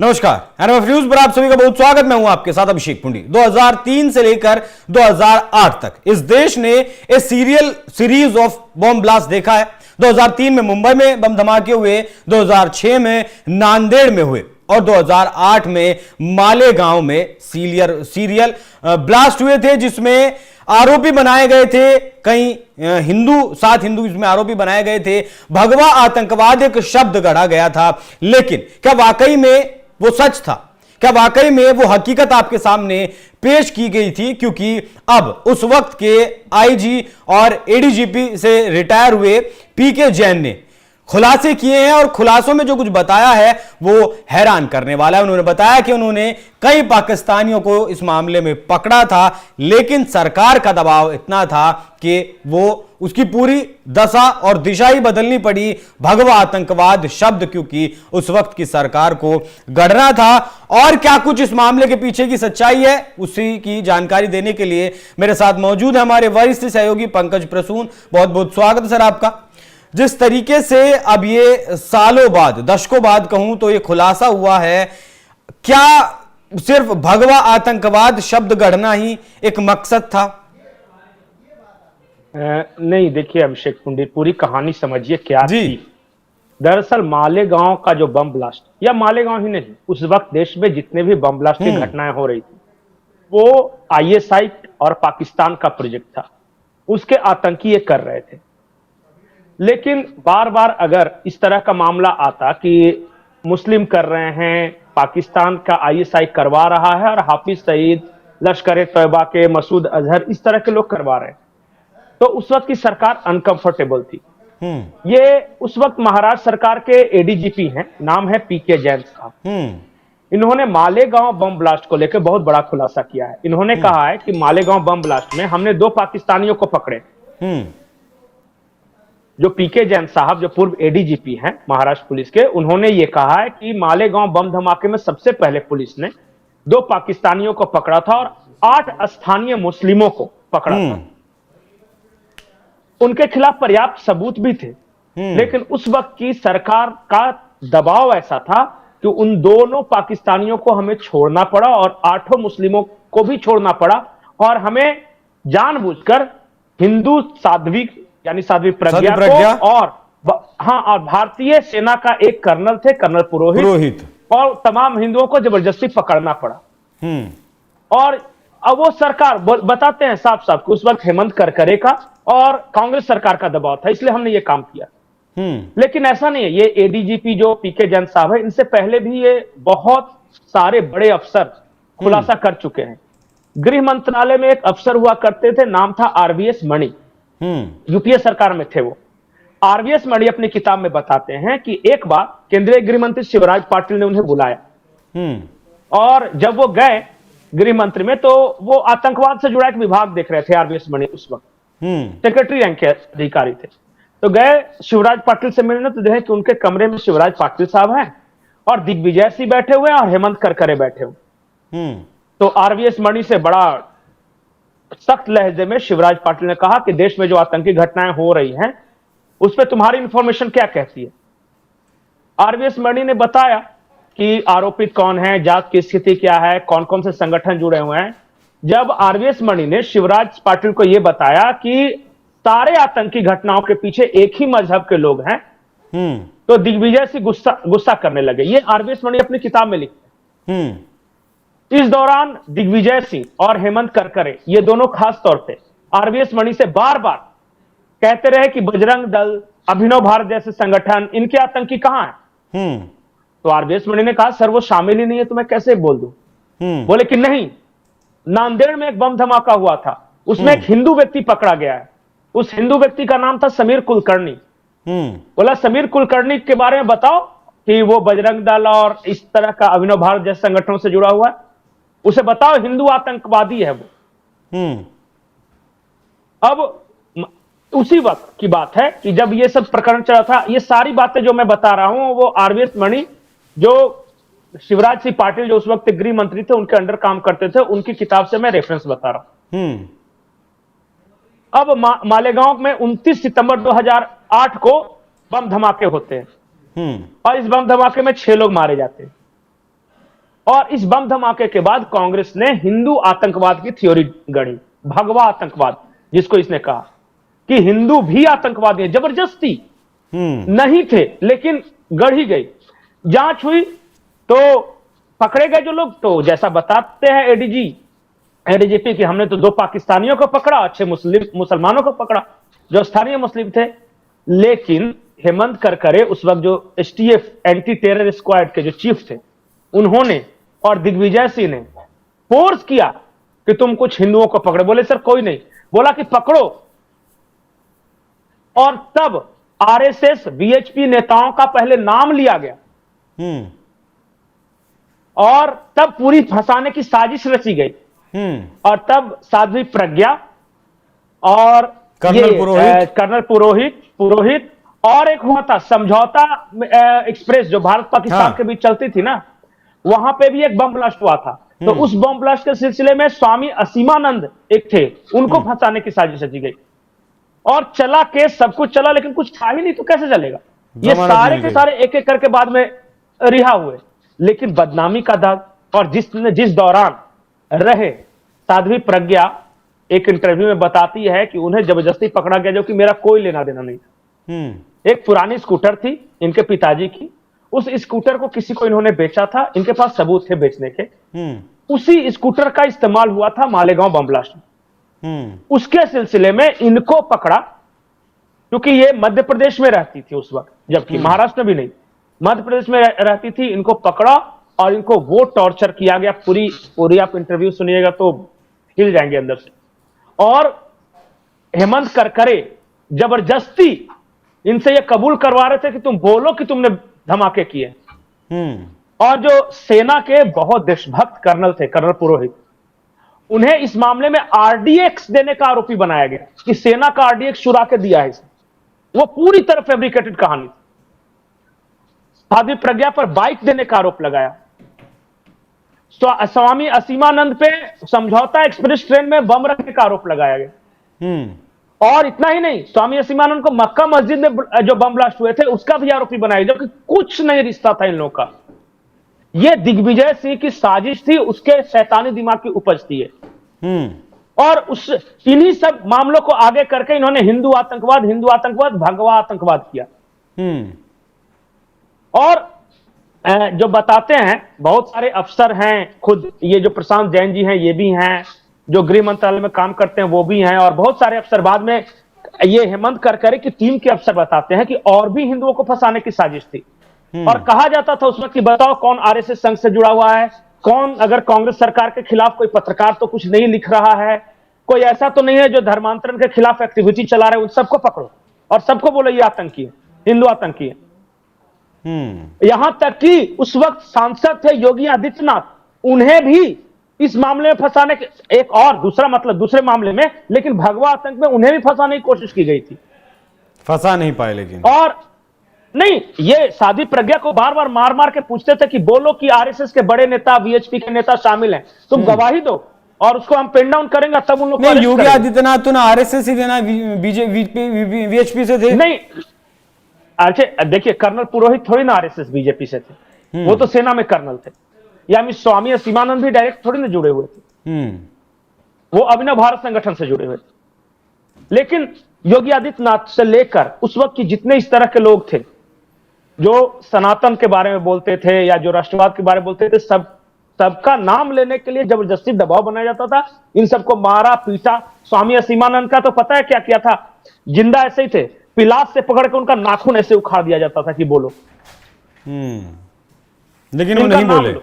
नमस्कार, NMF news पर आप सभी का बहुत स्वागत। मैं हूं आपके साथ अभिषेक पुंडी। 2003 से लेकर 2008 तक इस देश ने एक सीरीज ऑफ बॉम्ब ब्लास्ट देखा है। 2003 में मुंबई में बम धमाके हुए, 2006 में नांदेड़ में हुए और 2008 में मालेगांव में सीरियल ब्लास्ट हुए थे, जिसमें आरोपी बनाए गए थे कई सात हिंदू इसमें आरोपी बनाए गए थे। भगवा आतंकवाद एक शब्द गढ़ा गया था, लेकिन क्या वाकई में वो सच था? क्या वाकई में वो हकीकत आपके सामने पेश की गई थी? क्योंकि अब उस वक्त के आईजी और एडीजीपी से रिटायर हुए पीके जैन ने खुलासे किए हैं और खुलासों में जो कुछ बताया है वो हैरान करने वाला है। उन्होंने बताया कि उन्होंने कई पाकिस्तानियों को इस मामले में पकड़ा था, लेकिन सरकार का दबाव इतना था कि वो उसकी पूरी दशा और दिशा ही बदलनी पड़ी। भगवा आतंकवाद शब्द क्योंकि उस वक्त की सरकार को गढ़ना था। और क्या कुछ इस मामले के पीछे की सच्चाई है, उसी की जानकारी देने के लिए मेरे साथ मौजूद है हमारे वरिष्ठ सहयोगी पंकज प्रसून। बहुत बहुत स्वागत है सर आपका। जिस तरीके से अब ये सालों बाद, दशकों बाद कहूं तो ये खुलासा हुआ है, क्या सिर्फ भगवा आतंकवाद शब्द गढ़ना ही एक मकसद था? नहीं, देखिए अभिषेक पुंडी, पूरी कहानी समझिए क्या थी। दरअसल मालेगांव का जो बम ब्लास्ट, या मालेगांव ही नहीं, उस वक्त देश में जितने भी बम ब्लास्ट की घटनाएं हो रही थी वो आईएसआई और पाकिस्तान का प्रोजेक्ट था। उसके आतंकी ये कर रहे थे। लेकिन बार बार अगर इस तरह का मामला आता कि मुस्लिम कर रहे हैं, पाकिस्तान का आईएसआई करवा रहा है और हाफिज सईद, लश्कर ए तैयबा के मसूद अजहर, इस तरह के लोग करवा रहे हैं, तो उस वक्त की सरकार अनकंफर्टेबल थी। ये उस वक्त महाराष्ट्र सरकार के एडीजीपी हैं, नाम है पीके जैन साहब। इन्होंने मालेगांव बम ब्लास्ट को लेकर बहुत बड़ा खुलासा किया है। इन्होंने कहा है कि मालेगांव बम ब्लास्ट में हमने 2 पाकिस्तानियों को पकड़े। जो पीके जैन साहब, जो पूर्व एडीजीपी हैं महाराष्ट्र पुलिस के, उन्होंने ये कहा है कि मालेगांव बम धमाके में सबसे पहले पुलिस ने 2 पाकिस्तानियों को पकड़ा था और 8 स्थानीय मुस्लिमों को पकड़ा था। उनके खिलाफ पर्याप्त सबूत भी थे, लेकिन उस वक्त की सरकार का दबाव ऐसा था कि उन दोनों पाकिस्तानियों को हमें छोड़ना पड़ा और 8 मुस्लिमों को भी छोड़ना पड़ा। और हमें जानबूझकर हिंदू साध्वी यानी साध्वी प्रज्ञा को और और भारतीय सेना का एक कर्नल थे, कर्नल पुरोहित, और तमाम हिंदुओं को जबरदस्ती पकड़ना पड़ा। और अब वो सरकार बताते हैं साफ साफ कि उस वक्त हेमंत करकरे का और कांग्रेस सरकार का दबाव था, इसलिए हमने ये काम किया। लेकिन ऐसा नहीं है। ये एडीजीपी जो पीके जैन साहब है, इनसे पहले भी ये बहुत सारे बड़े अफसर खुलासा कर चुके हैं। गृह मंत्रालय में एक अफसर हुआ करते थे, नाम था आरवीएस मणि, यूपीए सरकार में थे वो। आरवीएस मणि अपनी किताब में बताते हैं कि एक बार केंद्रीय गृह मंत्री शिवराज पाटिल ने उन्हें बुलाया और जब वो गए गृह मंत्री में, तो वो आतंकवाद से जुड़ा एक विभाग देख रहे थे। आरवीएस मणि उस वक्त सेक्रेटरी रैंक के अधिकारी थे। तो गए शिवराज पाटिल से मिलने, तो देखे कि उनके कमरे में शिवराज पाटिल साहब हैं और दिग्विजय सिंह बैठे हुए हैं और हेमंत करकरे बैठे हुए। तो आरवीएस मणि से बड़ा सख्त लहजे में शिवराज पाटिल ने कहा कि देश में जो आतंकी घटनाएं हो रही हैं उस पर तुम्हारी इंफॉर्मेशन क्या कहती है? आरवीएस मणि ने बताया कि आरोपित कौन है, जांच की स्थिति क्या है, कौन कौन से संगठन जुड़े हुए हैं। जब आरवीएस मणि ने शिवराज पाटिल को यह बताया कि सारे आतंकी घटनाओं के पीछे एक ही मजहब के लोग हैं, तो दिग्विजय सिंह गुस्सा करने लगे। ये आरवीएस मणि अपनी किताब में लिखते हैं। इस दौरान दिग्विजय सिंह और हेमंत करकरे, ये दोनों खास तौर पे आरवीएस मणि से बार बार कहते रहे कि बजरंग दल, अभिनव भारत जैसे संगठन, इनके आतंकी कहां हैं? तो आरवीएस मणि ने कहा, सर वो शामिल ही नहीं है, तो मैं कैसे बोल दूं? बोले कि नहीं, नांदेड़ में एक बम धमाका हुआ था, उसमें एक हिंदू व्यक्ति पकड़ा गया है। उस हिंदू व्यक्ति का नाम था समीर कुलकर्णी। बोला समीर कुलकर्णी के बारे में बताओ कि वो बजरंग दल और इस तरह का अभिनव भारत जैसे संगठनों से जुड़ा हुआ है, उसे बताओ, हिंदू आतंकवादी है वो। अब उसी वक्त की बात है कि जब ये सब प्रकरण चला था, ये सारी बातें जो मैं बता रहा हूं वो आरवीएस मणि, जो शिवराज सिंह पाटिल जो उस वक्त गृह मंत्री थे, उनके अंडर काम करते थे, उनकी किताब से मैं रेफरेंस बता रहा हूं। अब मालेगांव में 29 सितंबर 2008 को बम धमाके होते हैं और इस बम धमाके में 6 लोग मारे जाते हैं। और इस बम धमाके के बाद कांग्रेस ने हिंदू आतंकवाद की थ्योरी गढ़ी, भगवा आतंकवाद, जिसको इसने कहा कि हिंदू भी आतंकवादी है, जबरदस्ती नहीं थे लेकिन गढ़ी गई। जांच हुई तो पकड़े गए जो लोग, तो जैसा बताते हैं एडीजीपी कि हमने तो 2 पाकिस्तानियों को पकड़ा, अच्छे मुसलमानों को पकड़ा जो स्थानीय मुस्लिम थे। लेकिन हेमंत करकरे उस वक्त जो एसटीएफ एंटी टेरर स्क्वाड के जो चीफ थे, उन्होंने और दिग्विजय सिंह ने फोर्स किया कि तुम कुछ हिंदुओं को पकड़ो। बोले सर कोई नहीं, बोला कि पकड़ो। और तब आरएसएस वीएचपी नेताओं का पहले नाम लिया गया और तब पूरी फंसाने की साजिश रची गई। और तब साध्वी प्रज्ञा और कर्नल पुरोहित और एक हुआ था समझौता एक्सप्रेस जो भारत पाकिस्तान के बीच चलती थी ना, वहां पे भी एक बम ब्लास्ट हुआ था। तो उस बम ब्लास्ट के सिलसिले में स्वामी असीमानंद एक थे, उनको फंसाने की साजिश रची गई और चला केस, सब कुछ चला, लेकिन कुछ था ही नहीं तो कैसे चलेगा। ये सारे के सारे एक एक करके बाद में रिहा हुए, लेकिन बदनामी का दाग। और जिस दौरान रहे, साध्वी प्रज्ञा एक इंटरव्यू में बताती है कि उन्हें जबरदस्ती पकड़ा गया, जो कि मेरा कोई लेना देना नहीं था। एक पुरानी स्कूटर थी इनके पिताजी की, उस स्कूटर को किसी को इन्होंने बेचा था, इनके पास सबूत थे बेचने के। उसी स्कूटर का इस्तेमाल हुआ था मालेगांव बम ब्लास्ट में। उसके सिलसिले में इनको पकड़ा, क्योंकि ये मध्य प्रदेश में रहती थी उस वक्त, जबकि महाराष्ट्र में भी नहीं, मध्य प्रदेश में रहती थी। इनको पकड़ा और इनको वो टॉर्चर किया गया, पूरी आप इंटरव्यू सुनिएगा तो हिल जाएंगे अंदर से। और हेमंत करकरे जबरदस्ती इनसे ये कबूल करवा रहे थे कि तुम बोलो कि तुमने धमाके किए। और जो सेना के बहुत देशभक्त कर्नल थे, कर्नल पुरोहित, उन्हें इस मामले में आरडीएक्स देने का आरोपी बनाया गया कि सेना का आरडीएक्स चुरा के दिया है इसे। वो पूरी तरह फैब्रिकेटेड कहानी। साध्वी प्रज्ञा पर बाइक देने का आरोप लगाया। स्वामी असीमानंद पे समझौता एक्सप्रेस ट्रेन में बम रखने का आरोप लगाया गया। और इतना ही नहीं, स्वामी असीमानंद को मक्का मस्जिद में जो बम ब्लास्ट हुए थे उसका भी आरोपी बनाया, जो कि कुछ नहीं रिश्ता था इन लोगों का। यह दिग्विजय सिंह की साजिश थी, उसके शैतानी दिमाग की उपज थी। और उस इन्हीं सब मामलों को आगे करके इन्होंने हिंदू आतंकवाद, भगवा आतंकवाद किया। और जो बताते हैं, बहुत सारे अफसर हैं, खुद ये जो प्रशांत जैन जी हैं ये भी हैं, जो गृह मंत्रालय में काम करते हैं वो भी हैं, और बहुत सारे अफसर बाद में ये हेमंत करकरे की टीम के अफसर बताते हैं कि और भी हिंदुओं को फंसाने की साजिश थी। और कहा जाता था उस वक्त कि बताओ कौन आरएसएस संघ से जुड़ा हुआ है, कौन अगर कांग्रेस सरकार के खिलाफ कोई पत्रकार तो कुछ नहीं लिख रहा है, कोई ऐसा तो नहीं है जो धर्मांतरण के खिलाफ एक्टिविटी चला रहे, उन सबको पकड़ो और सबको बोलो ये आतंकी है, हिंदू आतंकी है। यहां तक कि उस वक्त सांसद थे योगी आदित्यनाथ, उन्हें भी इस मामले में फंसाने के एक और दूसरे मामले में, लेकिन भगवा आतंक में उन्हें भी फंसाने की कोशिश की गई थी, फंसा नहीं पाए। लेकिन और नहीं, ये साध्वी प्रज्ञा को बार बार मार के पूछते थे कि बोलो कि आरएसएस के बड़े नेता, वीएचपी के नेता शामिल हैं, तुम गवाही दो और उसको हम पेन डाउन करेंगे, तब उन लोग को योगी आदित्यनाथ तो ना आरएसएस ही देना, वीएचपी से थे। नहीं, अच्छा देखिए, कर्नल पुरोहित थोड़ी ना आरएसएस बीजेपी से थे, वो तो सेना में कर्नल थे। या स्वामी असीमानंद भी डायरेक्ट थोड़ी ना जुड़े हुए थे, वो अभिनव भारत संगठन से जुड़े हुए थे। लेकिन योगी आदित्यनाथ से लेकर उस वक्त की जितने इस तरह के लोग थे जो सनातन के बारे में बोलते थे या जो राष्ट्रवाद के बारे में बोलते थे, सबका नाम लेने के लिए जबरदस्ती दबाव बनाया जाता था, इन सबको मारा पीटा। स्वामी असीमानंद का तो पता है क्या किया था, जिंदा ऐसे ही थे, पिलास से पकड़ के उनका नाखून ऐसे उखाड़ दिया जाता था कि बोलो, लेकिन वो नहीं बोले।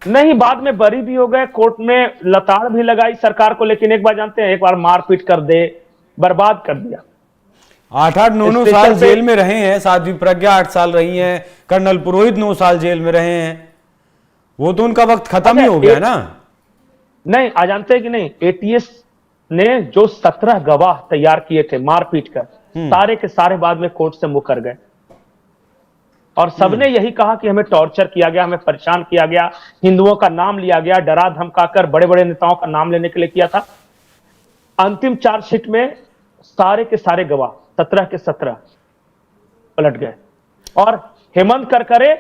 नहीं, बाद में बरी भी हो गए, कोर्ट में लताड़ भी लगाई सरकार को, लेकिन एक बार जानते हैं, एक बार मारपीट कर दे, बर्बाद कर दिया। 8-9 साल जेल में रहे हैं साध्वी प्रज्ञा, 8 साल रही हैं, कर्नल पुरोहित 9 साल जेल में रहे हैं, वो तो उनका वक्त खत्म ही हो गया ना। नहीं, आज जानते हैं कि नहीं, एटीएस ने जो 17 गवाह तैयार किए थे मारपीट कर, सारे के सारे बाद में कोर्ट से मुकर गए और सबने यही कहा कि हमें टॉर्चर किया गया, हमें परेशान किया गया, हिंदुओं का नाम लिया गया, डरा धमकाकर बड़े बड़े नेताओं का नाम लेने के लिए किया था। अंतिम चार्जशीट में सारे के सारे गवाह 17 के 17 पलट गए और हेमंत करकरे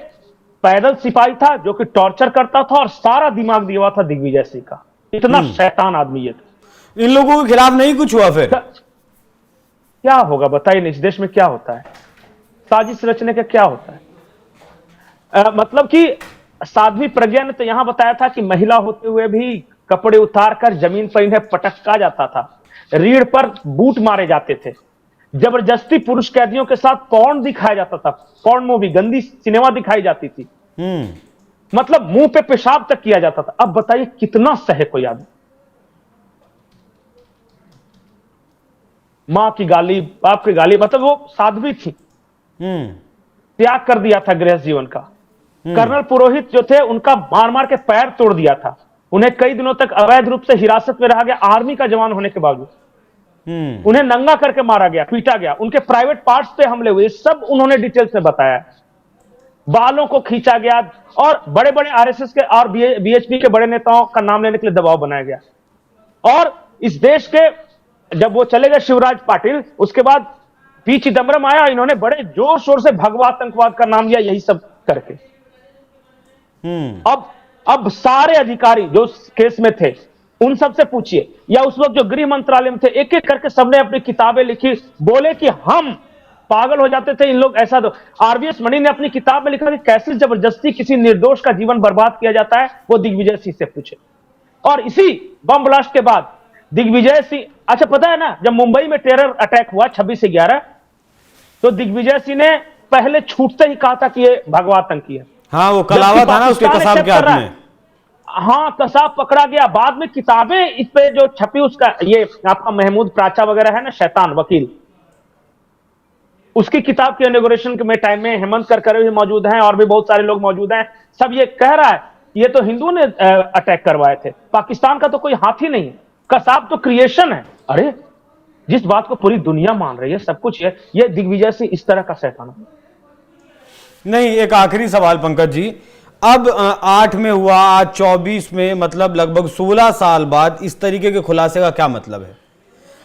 पैदल सिपाही था जो कि टॉर्चर करता था और सारा दिमाग दिया हुआ था दिग्विजय सिंह का। इतना शैतान आदमी ये था। इन लोगों के खिलाफ नहीं कुछ हुआ फिर? क्या होगा बताइए ना, इस देश में क्या होता है? साजिश रचने का क्या होता है? मतलब कि साध्वी प्रज्ञा ने तो यहां बताया था कि महिला होते हुए भी कपड़े उतारकर जमीन पर इन्हें पटका जाता था, रीढ़ पर बूट मारे जाते थे, जबरदस्ती पुरुष कैदियों के साथ पॉर्न दिखाया जाता था, पॉर्न मूवी, गंदी सिनेमा दिखाई जाती थी, मतलब मुंह पे पेशाब तक किया जाता था। अब बताइए कितना सहे कोई आदमी? मां की गाली, बाप की गाली, मतलब वो साध्वी थी, त्याग कर दिया था गृहस्थ जीवन का। कर्नल पुरोहित जो थे उनका मार मार के पैर तोड़ दिया था, उन्हें कई दिनों तक अवैध रूप से हिरासत में रहा गया, आर्मी का जवान होने के बावजूद। उन्हें नंगा करके मारा गया, पीटा गया, उनके प्राइवेट पार्ट्स पे हमले हुए, सब उन्होंने डिटेल से बताया। बालों को खींचा गया और बड़े बड़े आरएसएस के और बीएचपी के बड़े नेताओं का नाम लेने के लिए दबाव बनाया गया। और इस देश के जब वो चले गए शिवराज पाटिल, उसके बाद पी चिदम्बरम आया, इन्होंने बड़े जोर शोर से भगवा आतंकवाद का नाम लिया, यही सब करके। अब सारे अधिकारी जो केस में थे उन सब से पूछिए, या उस वक्त जो गृह मंत्रालय में थे, एक एक करके सबने अपनी किताबें लिखी, बोले कि हम पागल हो जाते थे इन लोग ऐसा। तो आरवीएस मणि ने अपनी किताब में लिखा कि कैसे जबरदस्ती किसी निर्दोष का जीवन बर्बाद किया जाता है, वो दिग्विजय सिंह से पूछे। और इसी बम ब्लास्ट के बाद दिग्विजय सिंह, अच्छा पता है ना, जब मुंबई में टेरर अटैक हुआ 26/11, तो दिग्विजय सिंह ने पहले छूटते ही कहा था कि ये भगवा आतंकी है। हाँ, वो कलावा था ना उसके कसाब के हाथ में। हाँ, कसाब पकड़ा गया। बाद में किताबें इस पे जो छपी, उसका ये आपका महमूद प्राचा वगैरह है ना, शैतान वकील, उसकी किताब के इनॉग्रेशन में टाइम में हेमंत करकरे भी मौजूद हैं और भी बहुत सारे लोग मौजूद हैं। सब ये कह रहा है ये तो हिंदुओं ने अटैक करवाए थे, पाकिस्तान का तो कोई हाथ ही नहीं है, कसाब तो क्रिएशन है। अरे जिस बात को पूरी दुनिया मान रही है, सब कुछ है, ये दिग्विजय सिंह इस तरह का शैतान है। नहीं, एक आखिरी सवाल पंकज जी, अब 8 में हुआ, आज 24 में, मतलब लगभग 16 साल बाद इस तरीके के खुलासे का क्या मतलब है?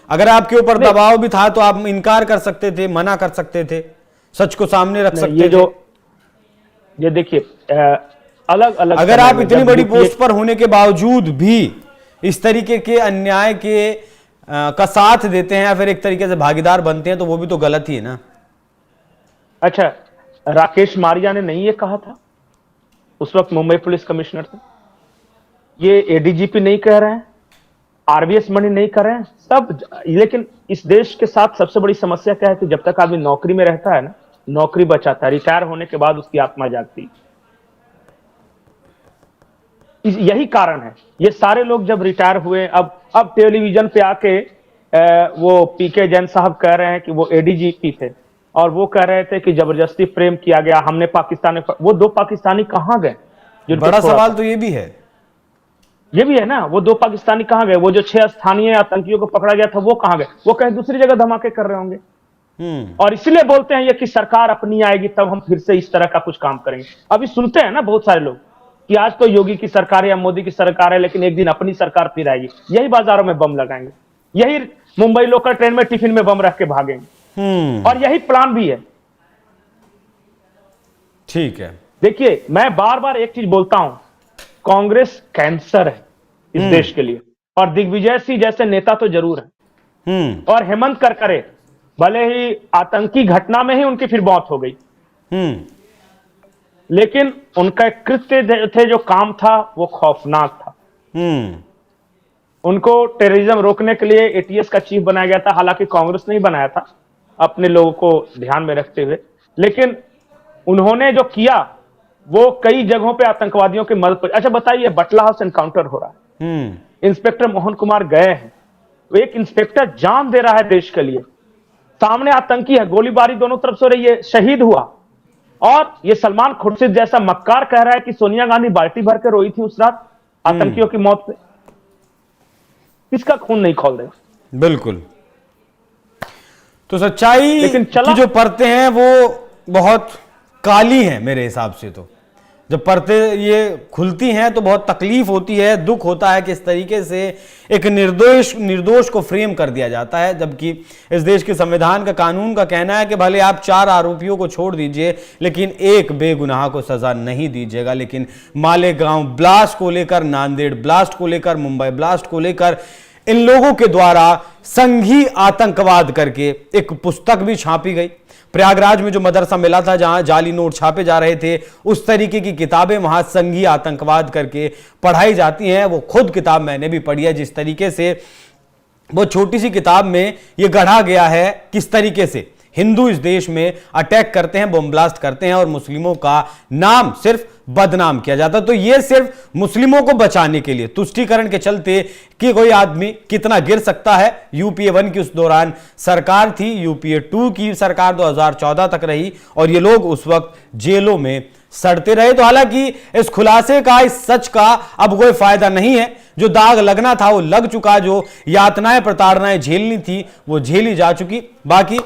अगर आपके ऊपर दबाव भी था तो आप इनकार कर सकते थे, मना कर सकते थे, सच को सामने रख सकते थे। ये देखिए, अलग अलग, अगर आप इतनी बड़ी पोस्ट पर होने के बावजूद भी इस तरीके के अन्याय के का साथ देते हैं या फिर एक तरीके से भागीदार बनते हैं, तो वो भी तो गलत ही है ना। अच्छा, राकेश मारिया ने नहीं ये कहा था? उस वक्त मुंबई पुलिस कमिश्नर थे। ये एडीजीपी नहीं कह रहे हैं, आरवीएस मणि नहीं कर रहे हैं, सब। लेकिन इस देश के साथ सबसे बड़ी समस्या क्या है कि जब तक आदमी नौकरी में रहता है ना, नौकरी बचाता है, रिटायर होने के बाद उसकी आत्मा जागती। यही कारण है, ये सारे लोग जब रिटायर हुए, अब टेलीविजन पे आके वो पीके जैन साहब कह रहे हैं कि वो एडीजीपी थे और वो कह रहे थे कि जबरदस्ती प्रेम किया गया, हमने पाकिस्तान में। वो 2 पाकिस्तानी कहां गए? बड़ा सवाल तो ये भी है ना, वो 2 पाकिस्तानी कहां गए? वो जो 6 स्थानीय आतंकियों को पकड़ा गया था, वो कहां गए? वो कहीं दूसरी जगह धमाके कर रहे होंगे। और इसलिए बोलते हैं ये कि सरकार अपनी आएगी तब हम फिर से इस तरह का कुछ काम करेंगे। अभी सुनते हैं ना बहुत सारे लोग कि आज तो योगी की सरकार है या मोदी की सरकार है, लेकिन एक दिन अपनी सरकार फिर आएगी, यही बाजारों में बम लगाएंगे, यही मुंबई लोकल ट्रेन में टिफिन में बम रख के भागेंगे, और यही प्लान भी है। ठीक है, देखिए मैं बार बार एक चीज बोलता हूं, कांग्रेस कैंसर है इस देश के लिए, और दिग्विजय सिंह जैसे नेता तो जरूर है। और हेमंत करकरे, भले ही आतंकी घटना में ही उनकी फिर मौत हो गई, लेकिन उनका कृत्य थे, जो काम था वो खौफनाक था। उनको टेररिज्म रोकने के लिए एटीएस का चीफ बनाया गया था, हालांकि कांग्रेस ने ही बनाया था अपने लोगों को ध्यान में रखते हुए, लेकिन उन्होंने जो किया वो कई जगहों पे आतंकवादियों की मदद पर। अच्छा बताइए, बटला हाउस एनकाउंटर हो रहा है, इंस्पेक्टर मोहन कुमार गए हैं, एक इंस्पेक्टर जान दे रहा है देश के लिए, सामने आतंकी है, गोलीबारी दोनों तरफ से हो रही है, शहीद हुआ, और ये सलमान खुर्शीद जैसा मक्कार कह रहा है कि सोनिया गांधी बाल्टी भर के रोई थी उस रात आतंकियों की मौत पे। किसका खून नहीं खोल रहे? बिल्कुल। तो सच्चाई लेकिन की जो परतें हैं वो बहुत काली हैं मेरे हिसाब से। तो जब परतें ये खुलती हैं तो बहुत तकलीफ होती है, दुख होता है कि इस तरीके से एक निर्दोष को फ्रेम कर दिया जाता है, जबकि इस देश के संविधान का, कानून का कहना है कि भले आप 4 आरोपियों को छोड़ दीजिए लेकिन एक बेगुनाह को सजा नहीं दीजिएगा। लेकिन मालेगांव ब्लास्ट को लेकर, नांदेड़ ब्लास्ट को लेकर, मुंबई ब्लास्ट को लेकर इन लोगों के द्वारा संघी आतंकवाद करके एक पुस्तक भी छापी गई। प्रयागराज में जो मदरसा मिला था जहां जाली नोट छापे जा रहे थे, उस तरीके की किताबें वहां संघी आतंकवाद करके पढ़ाई जाती हैं। वो खुद किताब मैंने भी पढ़ी है, जिस तरीके से वो छोटी सी किताब में ये गढ़ा गया है किस तरीके से हिंदू इस देश में अटैक करते हैं, बम ब्लास्ट करते हैं और मुस्लिमों का नाम सिर्फ बदनाम किया जाता है। तो ये सिर्फ मुस्लिमों को बचाने के लिए, तुष्टीकरण के चलते कि कोई आदमी कितना गिर सकता है। यूपीए 1 की उस दौरान सरकार थी, यूपीए 2 की सरकार 2014 तक रही और ये लोग उस वक्त जेलों में सड़ते रहे। तो हालांकि इस खुलासे का, इस सच का अब कोई फायदा नहीं है। जो दाग लगना था वो लग चुका, जो यातनाएं प्रताड़नाएं झेलनी थी वो झेली जा चुकी। बाकी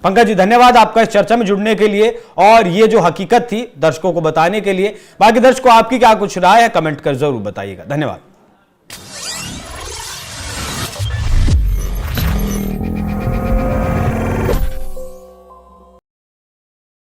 पंकज जी, धन्यवाद आपका इस चर्चा में जुड़ने के लिए और ये जो हकीकत थी दर्शकों को बताने के लिए। बाकी दर्शकों, आपकी क्या कुछ राय है, कमेंट कर जरूर बताइएगा। धन्यवाद।